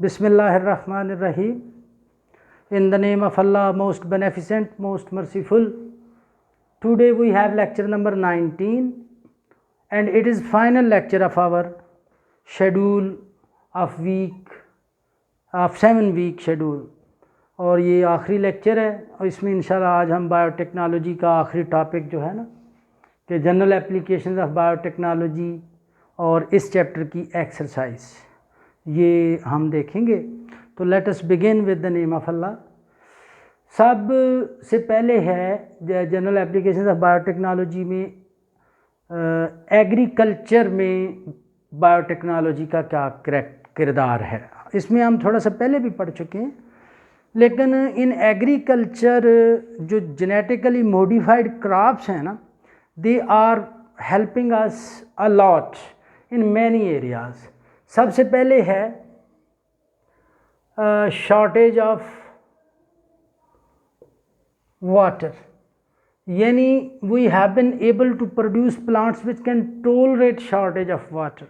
Bismillahirrahmanirrahim. In the name of Allah, most beneficent, most merciful. Today we have lecture number 19 and it is final lecture of our schedule of 7 week schedule. और ये आखिरी lecture है और इसमें इंशाल्लाह आज हम बायोटेक्नोलॉजी का आखिरी टॉपिक जो है ना कि जनरल एप्लीकेशंस ऑफ बायोटेक्नोलॉजी और इस चैप्टर की एक्सरसाइज ये हम देखेंगे। तो let us begin with the name of Allah. सब से पहले है जनरल एप्लीकेशंस ऑफ बायोटेक्नोलॉजी में एग्रीकल्चर में बायोटेक्नोलॉजी का क्या किरदार है। इसमें हम थोड़ा सा पहले भी पढ़ चुके हैं, लेकिन इन एग्रीकल्चर जो जेनेटिकली मॉडिफाइड क्रॉप्स हैं ना, they are helping us a lot in many areas. सबसे पहले है शॉर्टेज ऑफ वाटर, यानी we have been able to produce plants which can tolerate shortage of water.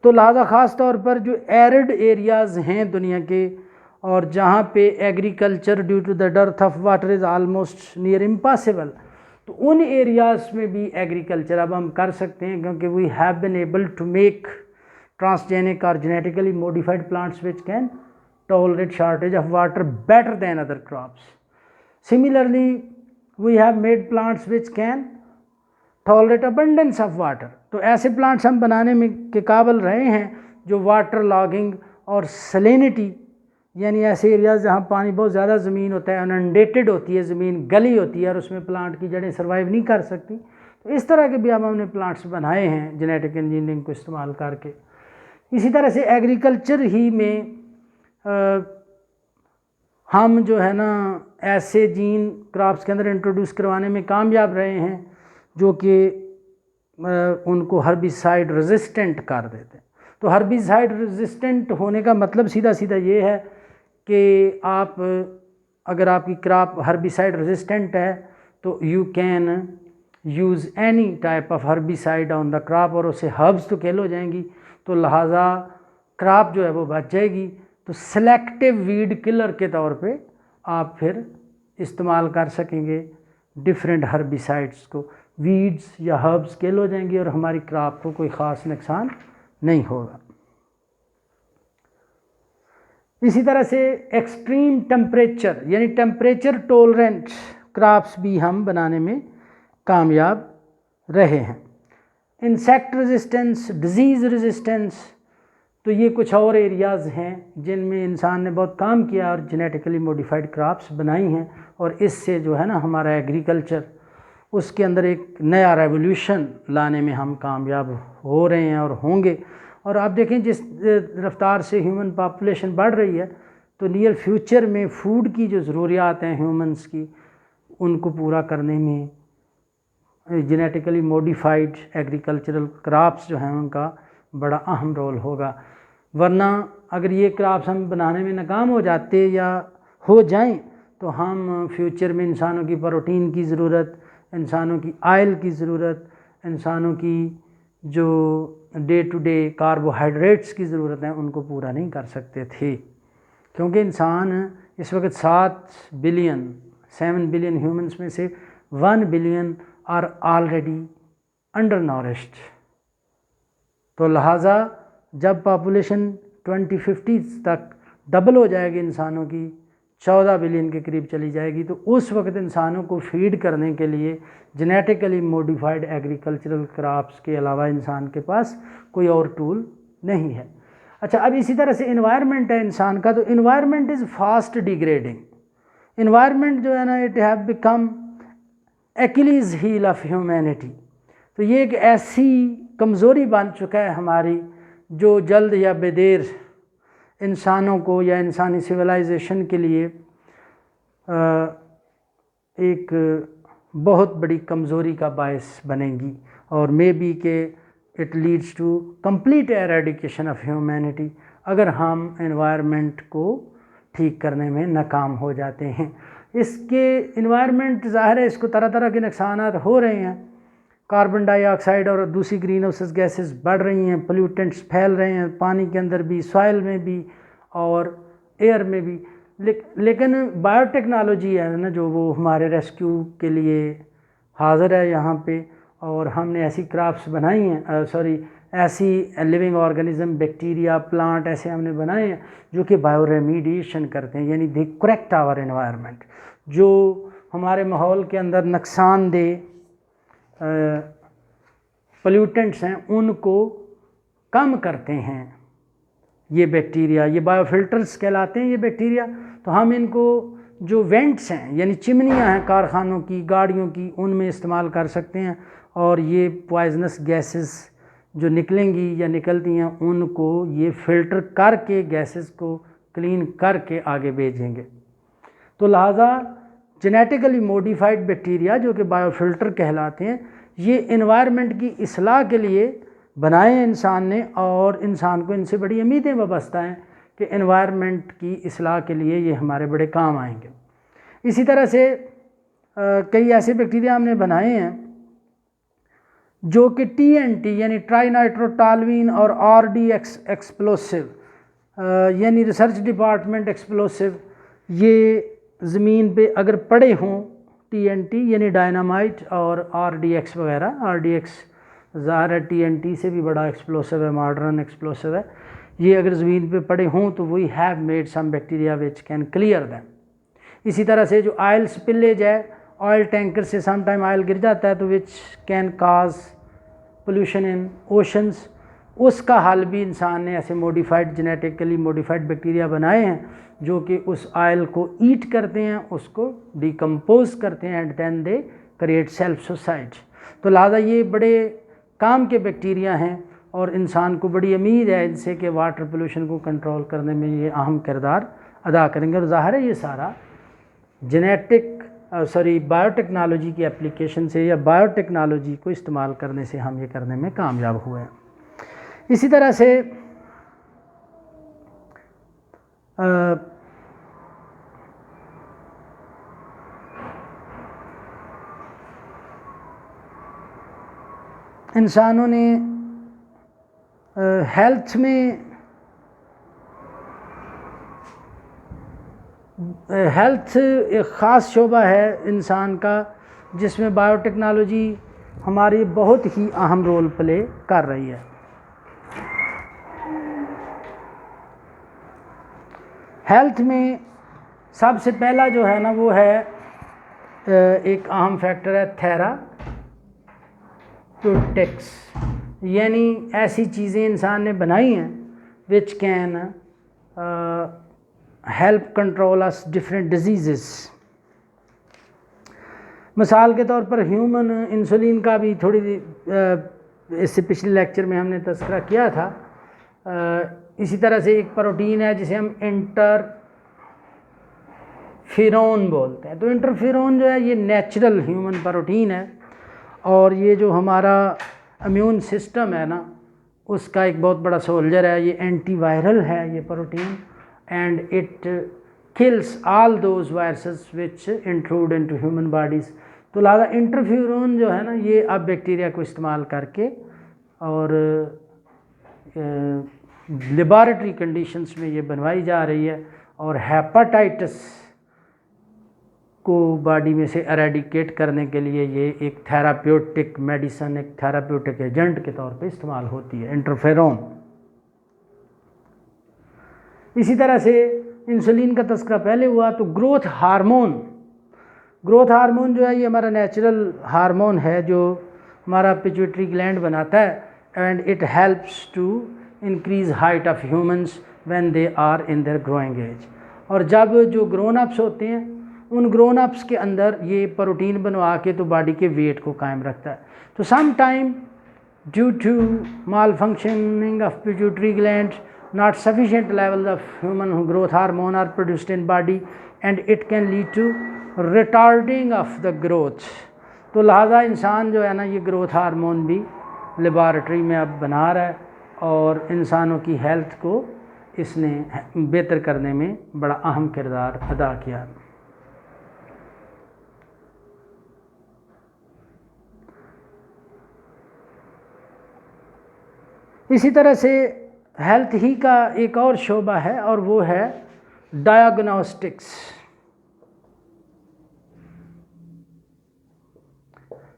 तो लिहाजा ख़ास तौर पर जो एरिड एरियाज़ हैं दुनिया के और जहाँ पे agriculture due to the dearth of water is almost near impossible, तो उन एरियाज़ में भी एग्रीकल्चर अब हम कर सकते हैं, क्योंकि we have been able to make transgenic और genetically modified plants which can tolerate shortage of water better than other crops. Similarly, we have made plants which can tolerate abundance of water. तो ऐसे plants हम बनाने में के काबिल रहे हैं जो वाटर लॉगिंग और सलिनिटी, यानी ऐसे एरियाज जहाँ पानी बहुत ज़्यादा ज़मीन होता है, इनंडेटेड होती है ज़मीन, गली होती है और उसमें प्लांट की जड़ें सर्वाइव नहीं कर सकती। तो इस तरह के भी अब हमने प्लांट्स बनाए हैं जेनेटिक इंजीनियरिंग को इस्तेमाल करके। इसी तरह से एग्रीकल्चर ही में हम जो है ना ऐसे जीन क्रॉप्स के अंदर इंट्रोड्यूस करवाने में कामयाब रहे हैं जो कि उनको हर्बिसाइड रेजिस्टेंट कर देते हैं। तो हर्बिसाइड रेजिस्टेंट होने का मतलब सीधा सीधा ये है कि आप अगर आपकी क्रॉप हर्बिसाइड रेजिस्टेंट है तो you can use any type of herbicide on the crop, और उससे हर्ब्स तो किल हो जाएंगी, तो लिहाजा क्रॉप जो है वो बच जाएगी। तो सेलेक्टिव वीड किलर के तौर पे आप फिर इस्तेमाल कर सकेंगे डिफरेंट हर्बिसाइड्स को। वीड्स या हर्ब्स किल हो जाएंगी और हमारी क्रॉप को कोई ख़ास नुकसान नहीं होगा। इसी तरह से एक्सट्रीम टेम्परेचर यानी टेम्परेचर टॉलरेंट क्रॉप्स भी हम बनाने में कामयाब रहे हैं। इंसेक्ट रेजिस्टेंस, डिजीज़ रेजिस्टेंस, तो ये कुछ और एरियाज़ हैं जिनमें इंसान ने बहुत काम किया और जेनेटिकली मॉडिफाइड क्रॉप्स बनाई हैं, और इससे जो है ना हमारा एग्रीकल्चर उसके अंदर एक नया रेवोल्यूशन लाने में हम कामयाब हो रहे हैं और होंगे। और आप देखें जिस रफ्तार से ह्यूमन पॉपुलेशन बढ़ रही है, तो नियर फ्यूचर में फूड की जो ज़रूरियात हैं ह्यूमंस की, उनको पूरा करने में जेनेटिकली मॉडिफाइड एग्रीकल्चरल क्रॉप्स जो हैं उनका बड़ा अहम रोल होगा। वरना अगर ये क्रॉप्स हम बनाने में नाकाम हो जाते या हो जाएं तो हम फ्यूचर में इंसानों की प्रोटीन की ज़रूरत, इंसानों की आयल की ज़रूरत, इंसानों की जो डे टू डे कार्बोहाइड्रेट्स की ज़रूरत है उनको पूरा नहीं कर सकते थे, क्योंकि इंसान इस वक्त 7 बिलियन ह्यूमंस में से 1 बिलियन आर ऑलरेडी अंडर नॉरिश्ड। तो लिहाजा जब पॉपुलेशन 2050 तक डबल हो जाएगी, इंसानों की 14 बिलियन के करीब चली जाएगी, तो उस वक्त इंसानों को फीड करने के लिए जेनेटिकली मॉडिफाइड एग्रीकल्चरल क्रॉप्स के अलावा इंसान के पास कोई और टूल नहीं है। अच्छा, अब इसी तरह से इन्वायरमेंट है इंसान का, तो environment is fast degrading. Environment जो है ना, it have become Achilles heel of humanity. तो ये एक ऐसी कमज़ोरी बन चुका है हमारी जो जल्द या बेदेर इंसानों को या इंसानी सिविलाइजेशन के लिए एक बहुत बड़ी कमज़ोरी का बायस बनेगी, और मे बी के it leads to complete eradication of humanity अगर हम एनवायरनमेंट को ठीक करने में नाकाम हो जाते हैं। इसके इन्वायरमेंट ज़ाहिर है इसको तरह तरह के नुकसानात हो रहे हैं, कार्बन डाइऑक्साइड और दूसरी ग्रीन हाउस गैसेस बढ़ रही हैं, पोल्यूटेंट्स फैल रहे हैं पानी के अंदर भी, सॉइल में भी, और एयर में भी। लेकिन बायोटेक्नोलॉजी है ना जो वो हमारे रेस्क्यू के लिए हाज़िर है यहाँ पे, और हमने ऐसी क्राफ्ट्स बनाई हैं, ऐसी लिविंग ऑर्गेनिज्म, बैक्टीरिया, प्लांट ऐसे हमने बनाए हैं जो कि बायो रेमीडिएशन करते हैं, यानी दे करेक्ट आवर एनवायरनमेंट, जो हमारे माहौल के अंदर नुकसानदेह पोल्यूटेंट्स हैं उनको कम करते हैं। ये बैक्टीरिया, ये बायोफिल्टर्स कहलाते हैं ये बैक्टीरिया। तो हम इनको जो वेंट्स हैं यानी चिमनियाँ हैं कारखानों की, गाड़ियों की, उनमें इस्तेमाल कर सकते हैं, और ये पॉइजनस गैसेस जो निकलेंगी या निकलती हैं उनको ये फ़िल्टर करके गैसेस को क्लीन करके आगे भेजेंगे। तो लिहाजा जेनेटिकली मॉडिफाइड बैक्टीरिया जो कि बायोफिल्टर कहलाते हैं, ये इन्वायरमेंट की इस्लाह के लिए बनाए हैं इंसान ने, और इंसान को इनसे बड़ी उम्मीदें वाबस्ता हैं कि इन्वायरमेंट की इस्लाह के लिए ये हमारे बड़े काम आएंगे। इसी तरह से कई ऐसे बैक्टीरिया हमने बनाए हैं जो कि TNT यानी ट्राइनाइट्रोटॉल्यूइन और RD एक्सप्लोसिव यानी रिसर्च डिपार्टमेंट एक्सप्लोसिव, ये ज़मीन पे अगर पड़े हों TNT यानी डायनामाइट और RDX वगैरह, RDX ज़ाहिर है TNT से भी बड़ा एक्सप्लोसिव है, मॉडर्न एक्सप्लोसिव है, ये अगर ज़मीन पे पड़े हों तो we have made some bacteria which can clear them. इसी तरह से जो ऑयल स्पिलेज है, ऑयल टैंकर से सम टाइम ऑयल गिर जाता है तो which can cause pollution in oceans, उसका हल भी इंसान ने ऐसे मॉडिफाइड जेनेटिकली मॉडिफाइड बैक्टीरिया बनाए हैं जो कि उस ऑयल को ईट करते हैं, उसको डिकम्पोज करते हैं, and then they create self suicide. तो लिहाजा ये बड़े काम के बैक्टीरिया हैं, और इंसान को बड़ी उम्मीद है इनसे कि वाटर पोल्यूशन को कंट्रोल करने में ये अहम किरदार अदा करेंगे। और ज़ाहिर है ये सारा बायोटेक्नोलॉजी की एप्लीकेशन से या बायोटेक्नोलॉजी को इस्तेमाल करने से हम ये करने में कामयाब हुए हैं। इसी तरह से इंसानों ने हेल्थ में एक ख़ास शोबा है इंसान का जिसमें बायोटेक्नोलॉजी हमारी बहुत ही अहम रोल प्ले कर रही है। हेल्थ में सबसे पहला जो है ना वो है एक अहम फैक्टर है थेराप्यूटिक्स, यानी ऐसी चीज़ें इंसान ने बनाई हैं which can help control us different disease. मिसाल के तौर पर ह्यूमन इंसुलिन का भी थोड़ी इससे पिछले लेक्चर में हमने तज़किरा किया था। इसी तरह से एक प्रोटीन है जिसे हम इंटरफेरोन बोलते हैं। तो इंटरफेरोन जो है ये नेचुरल ह्यूमन प्रोटीन है, और ये जो हमारा इम्यून सिस्टम है ना उसका एक बहुत बड़ा सोल्जर है। ये एंटीवायरल है ये protein, and it kills all those viruses which intrude into human bodies. तो लिहाजा इंटरफ्यूरोन जो है ना ये अब बैक्टीरिया को इस्तेमाल करके और लेबॉरेटरी कंडीशंस में ये बनवाई जा रही है, और हेपाटाइटिस को बॉडी में से एरेडिकेट करने के लिए ये एक थेराप्यूटिक मेडिसन, एक थेराप्यूटिक एजेंट के तौर पे इस्तेमाल होती है इंटरफेरोन। इसी तरह से इंसुलिन का तज़किरा पहले हुआ, तो ग्रोथ हार्मोन जो है ये हमारा नेचुरल हार्मोन है जो हमारा पिट्यूटरी ग्लैंड बनाता है, and it helps to increase height of humans when they are in their growing age. और जब जो ग्रोन अप्स होते हैं उन ग्रोन अप्स के अंदर ये प्रोटीन बनवा के तो बॉडी के वेट को कायम रखता है। तो some time due to malfunctioning of pituitary gland not sufficient levels of human growth hormone are produced in body and it can lead to retarding of the growth। तो लिहाजा इंसान जो है ना ये ग्रोथ हार्मोन भी laboratory में अब बना रहा है, और इंसानों की हेल्थ को इसने बेहतर करने में बड़ा अहम किरदार अदा किया। इसी तरह से हेल्थ ही का एक और शोबा है और वो है डायग्नोस्टिक्स।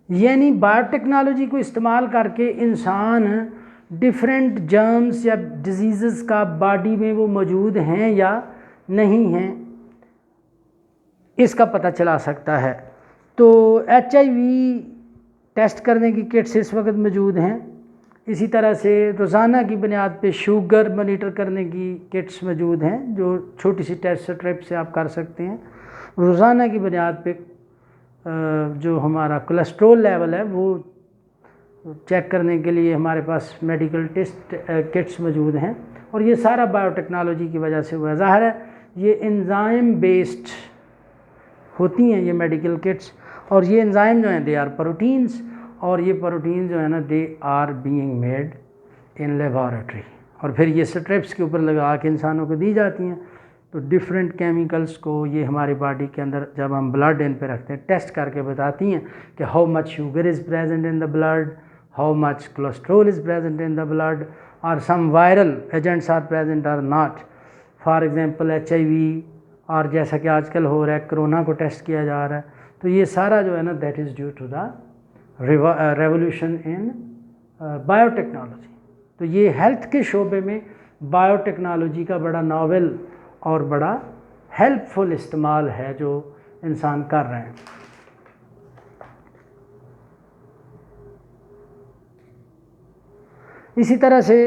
यानी बायोटेक्नोलॉजी को इस्तेमाल करके इंसान डिफरेंट जर्म्स या डिजीज़ का बॉडी में वो मौजूद हैं या नहीं हैं इसका पता चला सकता है। तो HIV टेस्ट करने की किट्स इस वक्त मौजूद हैं। इसी तरह से रोज़ाना की बुनियाद पे शुगर मॉनिटर करने की किट्स मौजूद हैं जो छोटी सी टेस्ट स्ट्रिप से आप कर सकते हैं। रोज़ाना की बुनियाद पे जो हमारा कोलेस्ट्रॉल लेवल है वो चेक करने के लिए हमारे पास मेडिकल टेस्ट किट्स मौजूद हैं और ये सारा बायोटेक्नोलॉजी की वजह से हुआ। ज़ाहिर है ये एंजाइम बेस्ड होती हैं ये मेडिकल किट्स, और ये एंजाइम जो हैं दे आर प्रोटीन्स, और ये प्रोटीन जो है ना they are being made in laboratory, और फिर ये स्ट्रिप्स के ऊपर लगा के इंसानों को दी जाती हैं। तो डिफरेंट केमिकल्स को ये हमारी बॉडी के अंदर जब हम ब्लड इन पे रखते हैं टेस्ट करके बताती हैं कि how much sugar is present in the blood, how much cholesterol is present in the blood, और some viral agents are present or not. For example HIV, और जैसा कि आजकल हो रहा है कोरोना को टेस्ट किया जा रहा है। तो ये सारा जो है ना that is due to the revolution in biotechnology. तो ये हेल्थ के शोबे में बायोटेक्नोलॉजी का बड़ा नॉवेल और बड़ा हेल्पफुल इस्तेमाल है जो इंसान कर रहे हैं। इसी तरह से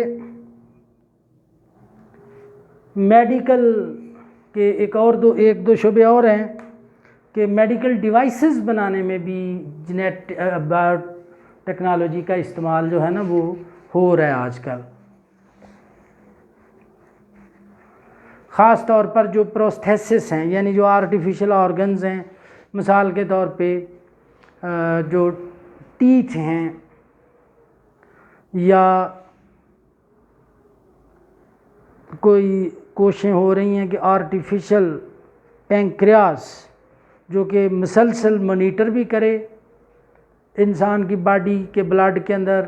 मेडिकल के एक दो शोबे और हैं कि मेडिकल डिवाइसेस बनाने में भी बायोटेक्नोलॉजी का इस्तेमाल जो है ना वो हो रहा है आजकल। ख़ास तौर पर जो प्रोस्थेसिस हैं यानी जो आर्टिफिशियल ऑर्गन्स हैं, मिसाल के तौर पे जो टीथ हैं या कोई कोशिशें हो रही हैं कि आर्टिफिशियल पैंक्रियास जो कि मुसलसल मॉनिटर भी करे इंसान की बॉडी के ब्लड के अंदर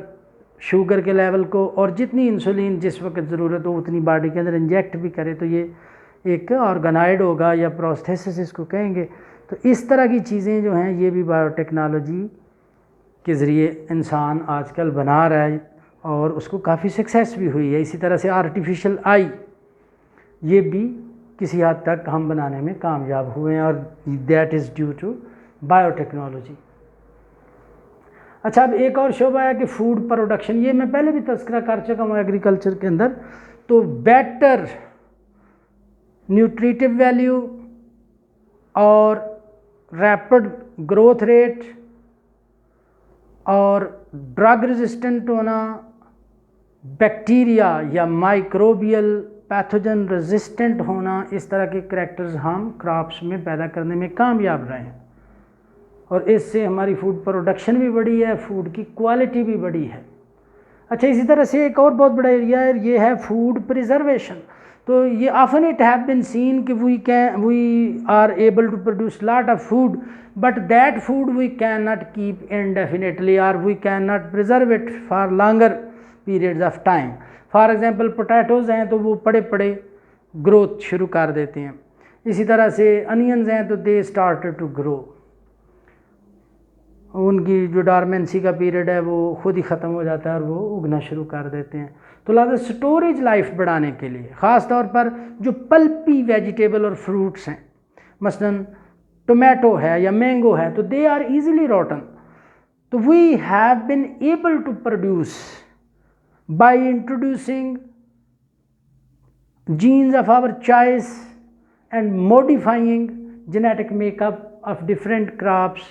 शुगर के लेवल को, और जितनी इंसुलिन जिस वक्त ज़रूरत हो उतनी बॉडी के अंदर इंजेक्ट भी करे, तो ये एक ऑर्गेनाइड होगा या प्रोस्थेसिस इसको कहेंगे। तो इस तरह की चीज़ें जो हैं ये भी बायोटेक्नोलॉजी के ज़रिए इंसान आजकल बना रहा है और उसको काफ़ी सक्सेस भी हुई है। इसी तरह से आर्टिफिशियल आई ये भी किसी हद तक हम बनाने में कामयाब हुए हैं और that is due to biotechnology. अच्छा, अब एक और शोबा है कि फूड प्रोडक्शन। ये मैं पहले भी तस्करा कर चुका हूँ एग्रीकल्चर के अंदर। तो बेटर न्यूट्रिटिव वैल्यू और रैपिड ग्रोथ रेट और ड्रग रेजिस्टेंट होना, बैक्टीरिया या माइक्रोबियल पैथोजन रेजिस्टेंट होना, इस तरह के करैक्टर्स हम क्रॉप्स में पैदा करने में कामयाब रहे हैं और इससे हमारी फूड प्रोडक्शन भी बढ़ी है, फूड की क्वालिटी भी बढ़ी है। अच्छा, इसी तरह से एक और बहुत बड़ा एरिया है, ये है फूड प्रिजर्वेशन। तो ये often it have been seen कि we are able to produce lot of food but that food we can not keep indefinitely और we can not preserve it for longer periods of time. For example potatoes हैं तो वो बड़े बड़े growth शुरू कर देते हैं। इसी तरह से अनियंस हैं तो दे स्टार्टेड टू ग्रो, उनकी जो डॉर्मेंसी का पीरियड है वो खुद ही ख़त्म हो जाता है और वो उगना शुरू कर देते हैं। तो लिहाजा स्टोरेज लाइफ बढ़ाने के लिए ख़ास तौर पर जो पल्पी वेजिटेबल और फ्रूट्स हैं, मसलन टोमेटो है या मैंगो है, तो दे आर ईजिली रोटन। तो we have been able to produce by introducing genes of our choice and modifying genetic makeup of different crops,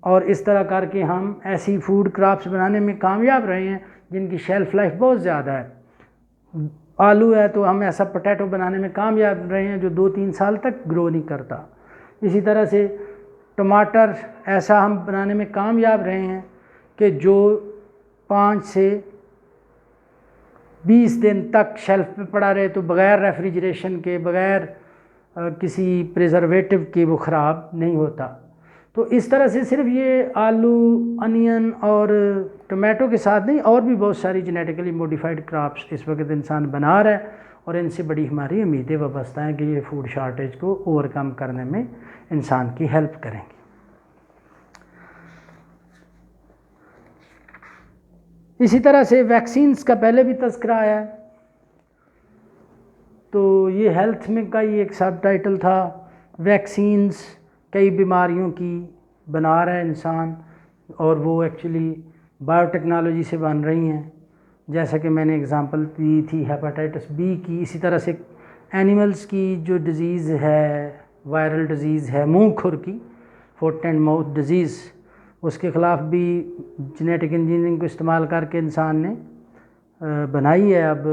और इस तरह करके हम ऐसी फूड क्रॉप्स बनाने में कामयाब रहे हैं जिनकी शेल्फ़ लाइफ बहुत ज़्यादा है। आलू है तो हम ऐसा पोटैटो बनाने में कामयाब रहे हैं जो 2-3 साल तक ग्रो नहीं करता। इसी तरह से टमाटर ऐसा हम बनाने में कामयाब रहे हैं कि जो 5 से 20 दिन तक शेल्फ पे पड़ा रहे, तो बग़ैर रेफ्रिजरेशन के, बग़ैर किसी प्रिजर्वेटिव के वो ख़राब नहीं होता। तो इस तरह से सिर्फ ये आलू, अनियन और टमाटो के साथ नहीं, और भी बहुत सारी जेनेटिकली मॉडिफाइड क्रॉप्स इस वक्त इंसान बना रहा है, और इनसे बड़ी हमारी उम्मीदें वाबस्ता हैं कि ये फूड शार्टेज को ओवरकम करने में इंसान की हेल्प करेंगे। इसी तरह से वैक्सीन्स का पहले भी तज़किरा आया है, तो ये हेल्थ में का ही एक सब टाइटल था, वैक्सीन्स कई बीमारियों की बना रहा है इंसान, और वो एक्चुअली बायोटेक्नोलॉजी से बन रही हैं, जैसा कि मैंने एग्जांपल दी थी हेपेटाइटिस बी की। इसी तरह से एनिमल्स की जो डिज़ीज़ है, वायरल डिज़ीज़ है मुंह खुर की, फुट एंड माउथ डिज़ीज़, उसके ख़िलाफ़ भी जेनेटिक इंजीनियरिंग को इस्तेमाल करके इंसान ने बनाई है अब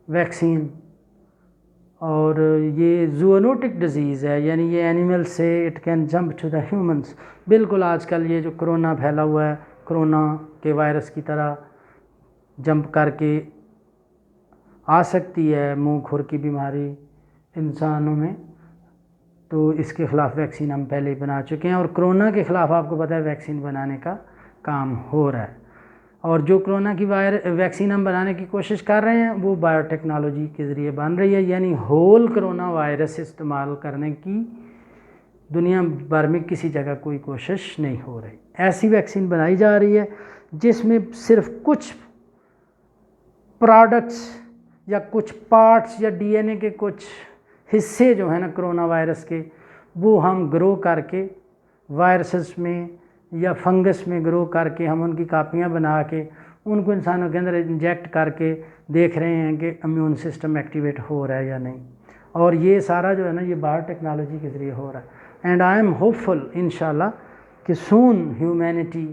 वैक्सीन। और ये जूनोटिक डिज़ीज़ है, यानी ये एनिमल से it can jump to the humans. बिल्कुल आजकल ये जो कोरोना फैला हुआ है, कोरोना के वायरस की तरह जंप करके आ सकती है मुंह खुर की बीमारी इंसानों में, तो इसके ख़िलाफ़ वैक्सीन हम पहले ही बना चुके हैं। और कोरोना के ख़िलाफ़ आपको पता है वैक्सीन बनाने का काम हो रहा है, और जो कोरोना की वैक्सीन हम बनाने की कोशिश कर रहे हैं वो बायोटेक्नोलॉजी के ज़रिए बन रही है, यानी होल कोरोना वायरस इस्तेमाल करने की दुनिया भर में किसी जगह कोई कोशिश नहीं हो रही। ऐसी वैक्सीन बनाई जा रही है जिसमें सिर्फ कुछ प्रोडक्ट्स या कुछ पार्ट्स या डीएनए के कुछ हिस्से जो है ना कोरोना वायरस के, वो हम ग्रो करके वायरसेस में या फंगस में ग्रो करके हम उनकी कापियाँ बना के उनको इंसानों के अंदर इंजेक्ट करके देख रहे हैं कि इम्यून सिस्टम एक्टिवेट हो रहा है या नहीं। और ये सारा जो है ना ये बायोटेक्नोलॉजी के ज़रिए हो रहा है। एंड आई एम होपफुल इंशाल्लाह कि soon humanity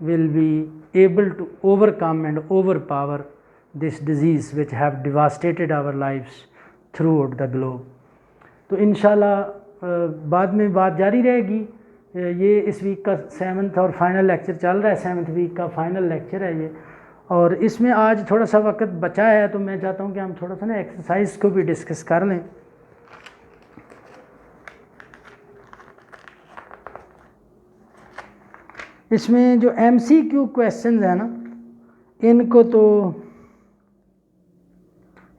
will be able to overcome and over power this disease which have devastated our lifes throughout the globe. तो इंशाल्लाह बाद में बात जारी रहेगी। ये इस वीक का 7th और फाइनल लेक्चर चल रहा है, 7th वीक का फाइनल लेक्चर है ये, और इसमें आज थोड़ा सा वक्त बचा है, तो मैं चाहता हूँ कि हम थोड़ा सा ना एक्सरसाइज को भी डिस्कस कर लें। इसमें जो MCQ क्वेश्चंस है ना, इनको तो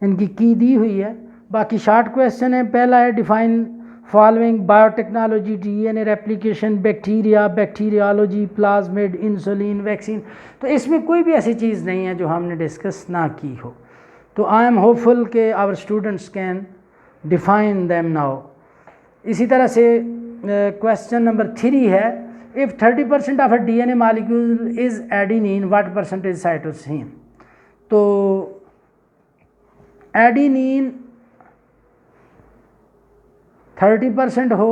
इनकी की दी हुई है, बाकी शॉर्ट क्वेश्चन है। पहला है define following biotechnology, DNA replication, bacteria, bacteriology, plasmid, insulin, vaccine. तो इसमें कोई भी ऐसी चीज़ नहीं है जो हमने डिस्कस ना की हो। तो आई एम होपफुल के our students can define them now. इसी तरह से क्वेश्चन नंबर 3 है, if 30% of a DNA molecule is adenine, what percentage cytosine. तो एडेनिन 30% हो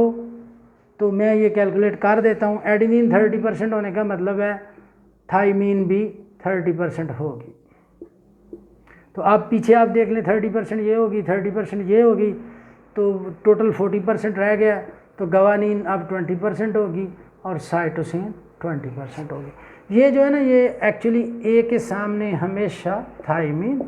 तो मैं ये कैलकुलेट कर देता हूँ। एडेनिन 30% होने का मतलब है थाइमीन भी 30% होगी। तो आप पीछे आप देख लें, 30% ये होगी, 30% ये होगी, तो टोटल 40% रह गया। तो गवानीन अब 20% होगी और साइटोसिन 20% होगी। ये जो है ना ये एक्चुअली ए के सामने हमेशा थाइमीन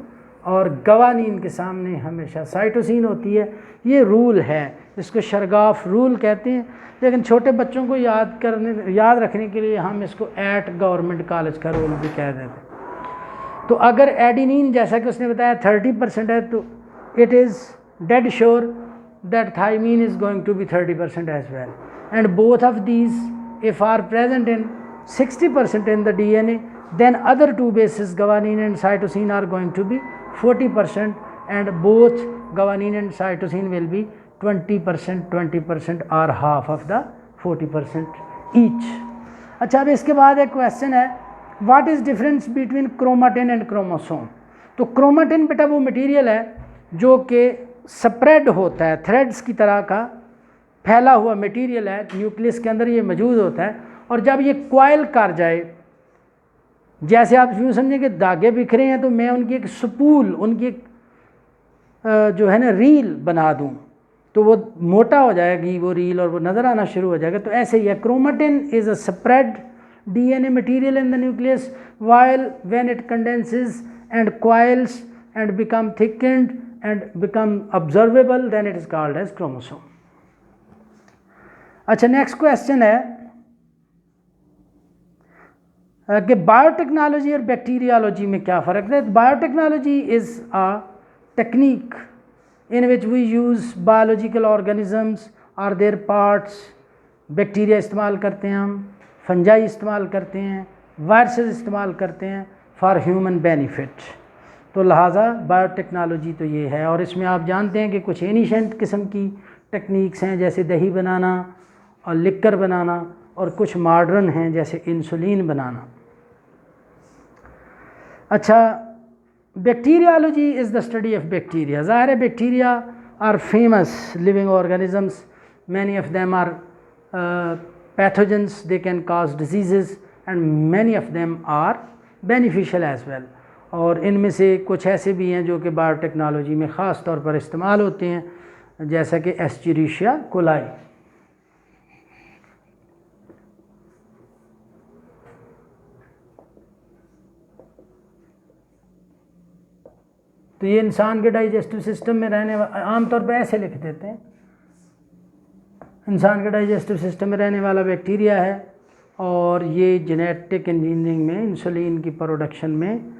और गवानीन के सामने हमेशा साइटोसिन होती है। ये रूल है, इसको शरगाफ रूल कहते हैं, लेकिन छोटे बच्चों को याद रखने के लिए हम इसको एट गवर्नमेंट कॉलेज का रूल भी कह देते हैं। तो अगर एडेनिन जैसा कि उसने बताया 30% है, तो it is dead sure that thymine is going to be 30% as well, and both of these if are present in 60% in the DNA, then other two bases guanine and cytosine are going to be 40%, and both guanine and cytosine will be 20%, 20% or half of the 40% each. अच्छा, अब इसके बाद एक question है, what is difference between chromatin and chromosome. तो chromatin बेटा वो material है जो कि स्प्रेड होता है, थ्रेड्स की तरह का फैला हुआ मटेरियल है, न्यूक्लियस के अंदर ये मौजूद होता है, और जब ये कॉइल कर जाए, जैसे आप यूँ समझें कि धागे बिखरे हैं, तो मैं उनकी एक स्पूल, उनकी एक जो है ना रील बना दूँ, तो वो मोटा हो जाएगी वो रील और वो नज़र आना शुरू हो जाएगा। तो ऐसे ही है, chromatin is a spread DNA material in the nucleus, while when it condenses and coils and become thickened and become observable, then it is called as chromosome. अच्छा, नेक्स्ट क्वेश्चन है कि बायोटेक्नोलॉजी और बैक्टीरियोलॉजी में क्या फ़र्क है। Biotechnology is a technique in which we use biological organisms और their parts. Bacteria इस्तेमाल करते हैं हम, फंजाई इस्तेमाल करते हैं, वायरसेस इस्तेमाल करते हैं फॉर ह्यूमन बेनिफिट। तो लिहाजा बायोटेक्नोलॉजी तो ये है। और इसमें आप जानते हैं कि कुछ एनिशेंट किस्म की टेक्निक्स हैं जैसे दही बनाना और लिक्कर बनाना, और कुछ मॉडर्न हैं जैसे इंसुलिन बनाना। अच्छा, bacteriology is the study of bacteria. ज़ाहिर है bacteria are famous living organisms, many of them are pathogens, they can cause disease and many of them are beneficial as well. और इनमें से कुछ ऐसे भी हैं जो कि बायोटेक्नोलॉजी में ख़ास तौर पर इस्तेमाल होते हैं, जैसा कि एस्चेरिशिया कोलाई। तो ये इंसान के डाइजेस्टिव सिस्टम में रहने आमतौर पर ऐसे लिख देते हैं, इंसान के डाइजेस्टिव सिस्टम में रहने वाला बैक्टीरिया है, और ये जेनेटिक इंजीनियरिंग में, इंसुलिन की प्रोडक्शन में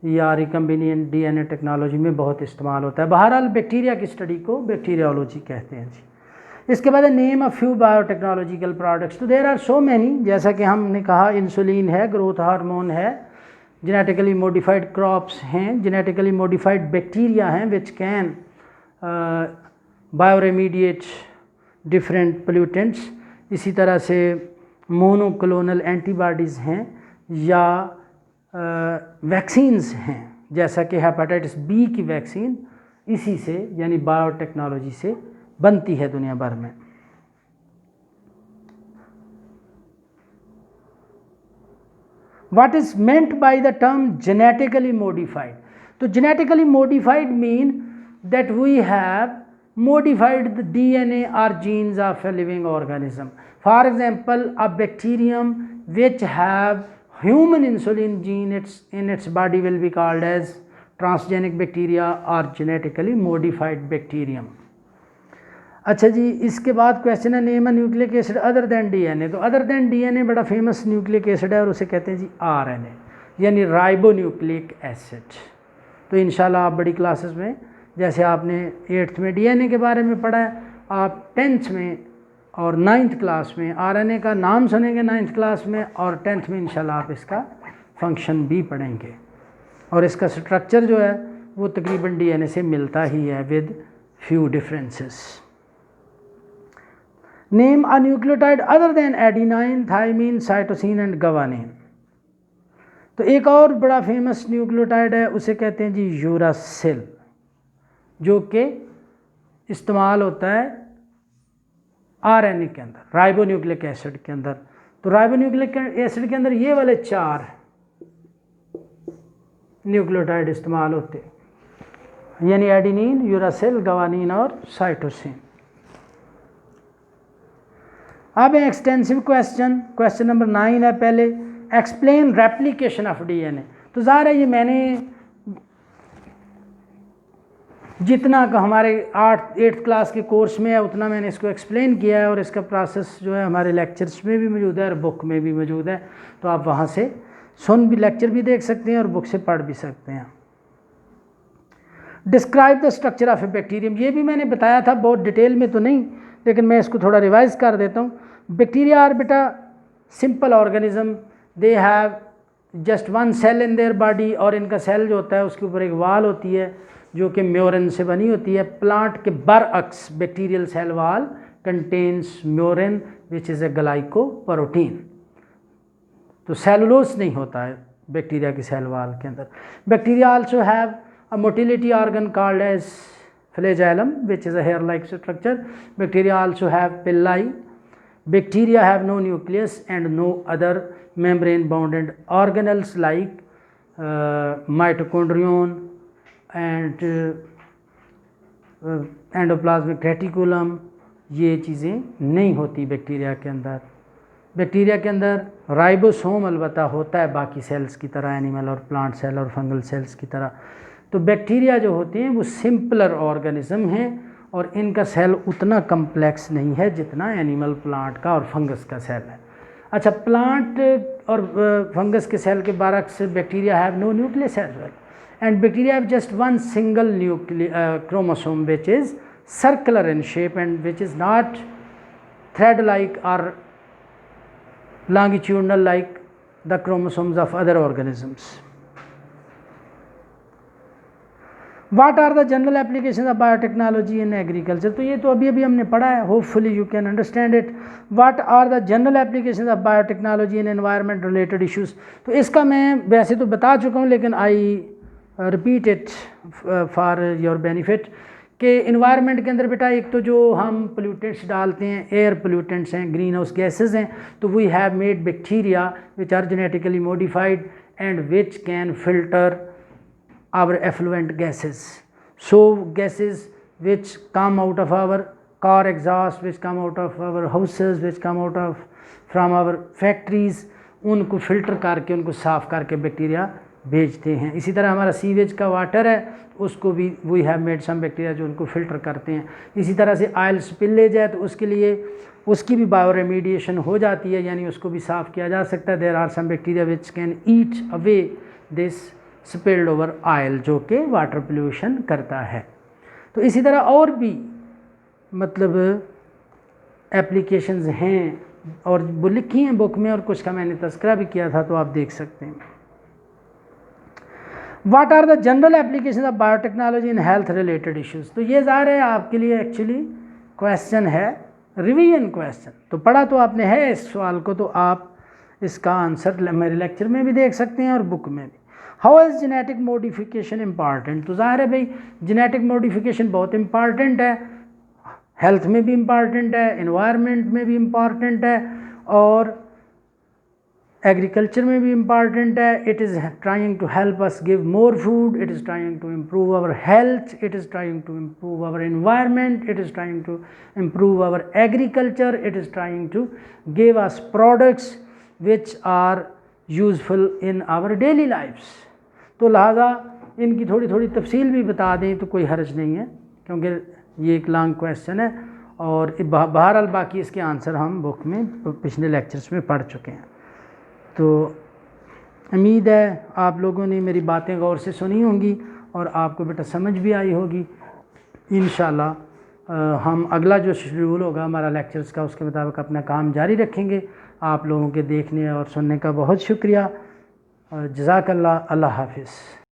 या रिकम्बिनेंट डीएनए टेक्नोलॉजी में बहुत इस्तेमाल होता है। बहरहाल बैक्टीरिया की स्टडी को बैक्टीरियोलॉजी कहते हैं जी। इसके बाद name of few biotechnological products. तो देयर आर सो मैनी, जैसा कि हमने कहा इंसुलिन है, ग्रोथ हार्मोन है, जेनेटिकली मॉडिफाइड क्रॉप्स हैं, जेनेटिकली मॉडिफाइड बैक्टीरिया हैं विच कैन बायोरेमीडिएट डिफरेंट पोल्यूटेंट्स। इसी तरह से मोनोक्लोनल एंटीबॉडीज़ हैं या वैक्सीन्स हैं, जैसा कि हेपेटाइटिस बी की वैक्सीन इसी से यानी बायोटेक्नोलॉजी से बनती है दुनिया भर में। What is meant by the term genetically modified? तो genetically modified mean that we have modified the DNA or genes of a living organism. For example, a bacterium which have human insulin gene in its body will be called as transgenic bacteria or genetically modified bacterium. अच्छा जी, इसके बाद question है name अ nucleic acid other than DNA. तो other than DNA बड़ा famous nucleic acid है और उसे कहते हैं जी आरएनए यानी राइबो न्यूक्लिक एसिड। तो इंशाल्लाह आप बड़ी क्लासेस में, जैसे आपने 8th में डीएनए के बारे में पढ़ा है, आप 10th में और 9th क्लास में आरएनए का नाम सुनेंगे 9th क्लास में, और 10th में इंशाल्लाह आप इसका फंक्शन भी पढ़ेंगे। और इसका स्ट्रक्चर जो है वो तकरीबन डीएनए से मिलता ही है with few differences. Name a nucleotide other than adenine, thymine, cytosine and guanine. तो एक और बड़ा फेमस न्यूक्लियोटाइड है, उसे कहते हैं जी यूरासिल, जो कि इस्तेमाल होता है आरएनए के अंदर, राइबो न्यूक्लिक एसिड के अंदर। तो राइबो न्यूक्लिक एसिड के अंदर ये वाले 4 न्यूक्लियोटाइड इस्तेमाल होते हैं, यानी एडिनिन, यूरासिल, गवानीन और साइटोसिन। अब एक्सटेंसिव क्वेश्चन नंबर 9 है। पहले एक्सप्लेन रेप्लिकेशन ऑफ डीएनए। तो ज़ाहिर है ये मैंने जितना का हमारे 8th क्लास के कोर्स में है उतना मैंने इसको एक्सप्लेन किया है, और इसका प्रोसेस जो है हमारे लेक्चर्स में भी मौजूद है और बुक में भी मौजूद है। तो आप वहाँ से सुन भी, लेक्चर भी देख सकते हैं और बुक से पढ़ भी सकते हैं। Describe the structure of A bacterium, ये भी मैंने बताया था, बहुत डिटेल में तो नहीं, लेकिन मैं इसको थोड़ा रिवाइज कर देता हूँ। बैक्टीरिया आर बेटा simple organism, they have just 1 cell in their body, और इनका सेल जो होता है उसके ऊपर एक वाल होती है जो कि म्योरिन से बनी होती है। प्लांट के बरअक्स bacterial cell wall contains murein which is a glycoprotein. तो सेलुलोज नहीं होता है बैक्टीरिया की सेल वाल के अंदर। Bacteria also have a motility organ called as flagellum which is a hair like structure. Bacteria also have villi. Bacteria have no nucleus and no other membrane bounded organelles like mitochondrion and endoplasmic reticulum। ये चीज़ें नहीं होती bacteria के अंदर। Bacteria के अंदर ribosome अलबत्ता होता है बाकी सेल्स की तरह, एनिमल और प्लांट सेल और फंगल सेल्स की तरह। तो बैक्टीरिया जो होते हैं वो सिंपलर ऑर्गेनिज्म हैं और इनका सेल उतना कम्प्लेक्स नहीं है जितना एनिमल, प्लांट का और फंगस का सेल है। अच्छा, प्लांट और फंगस के सेल के बरअक्स bacteria have no nucleus as well, and bacteria have just one single chromosome which is circular in shape and which is not thread like or longitudinal like the chromosomes of other organisms. What are the general applications of biotechnology in agriculture? तो ये तो अभी अभी हमने पढ़ा है, hopefully you can understand it. What are the general applications of biotechnology in environment related issues? तो इसका मैं वैसे तो बता चुका हूँ, लेकिन I repeat it for your benefit कि इन्वायरमेंट के अंदर बेटा एक तो जो हम पोल्यूटेंट्स डालते हैं, एयर पोल्यूटेंट्स हैं, ग्रीन हाउस गैसेज हैं, तो we have made bacteria which are genetically modified and which can filter our effluent gases. So gases which come out of our car exhaust, which come out of our houses, which come out of from our factories, उनको filter करके उनको साफ़ करके bacteria भेजते हैं। इसी तरह हमारा सीवेज का वाटर है, उसको भी we have made some bacteria जो उनको फिल्टर करते हैं। इसी तरह से ऑयल स्पिलेज है तो उसके लिए उसकी भी बायो रेमीडिएशन हो जाती है, यानी उसको भी साफ़ किया जा सकता है। There are some bacteria which can eat away this spilled over oil जो कि वाटर पोल्यूशन करता है। तो इसी तरह और भी मतलब एप्लीकेशंस हैं और वो लिखी हैं बुक में, और कुछ का मैंने तस्करा भी किया था, तो आप देख सकते हैं। What are the general application of biotechnology in health related issues? तो ये ज़ाहिर है आपके लिए एक्चुअली क्वेश्चन है, रिवीजन क्वेश्चन। तो पढ़ा तो आपने है इस सवाल को, तो आप इसका आंसर मेरे लेक्चर में भी देख सकते हैं और बुक में भी। How is genetic modification important? तो ज़ाहिर है भाई जेनेटिक मॉडिफिकेशन बहुत इम्पॉर्टेंट है, हेल्थ में भी इम्पॉर्टेंट है, एनवायरनमेंट में भी इम्पॉर्टेंट है और एग्रीकल्चर में भी इम्पॉर्टेंट है। It is trying to help us give more food, it is trying to improve our health, it is trying to improve our environment, it is trying to improve our agriculture, it is trying to give us products which are useful in our daily lifes. तो लिहाजा इनकी थोड़ी थोड़ी तफसील भी बता दें तो कोई हर्ज नहीं है, क्योंकि ये एक लॉन्ग क्वेश्चन है और बहरहाल बाकी इसके आंसर हम बुक में पिछले लेक्चर्स में पढ़ चुके हैं। तो उम्मीद है आप लोगों ने मेरी बातें गौर से सुनी होंगी और आपको बेटा समझ भी आई होगी। इंशाल्लाह हम अगला जो शेड्यूल होगा हमारा लेक्चर्स का, उसके मुताबिक अपना काम जारी रखेंगे। आप लोगों के देखने और सुनने का बहुत शुक्रिया। जज़ाकल्लाह। अल्लाह हाफ़िज़।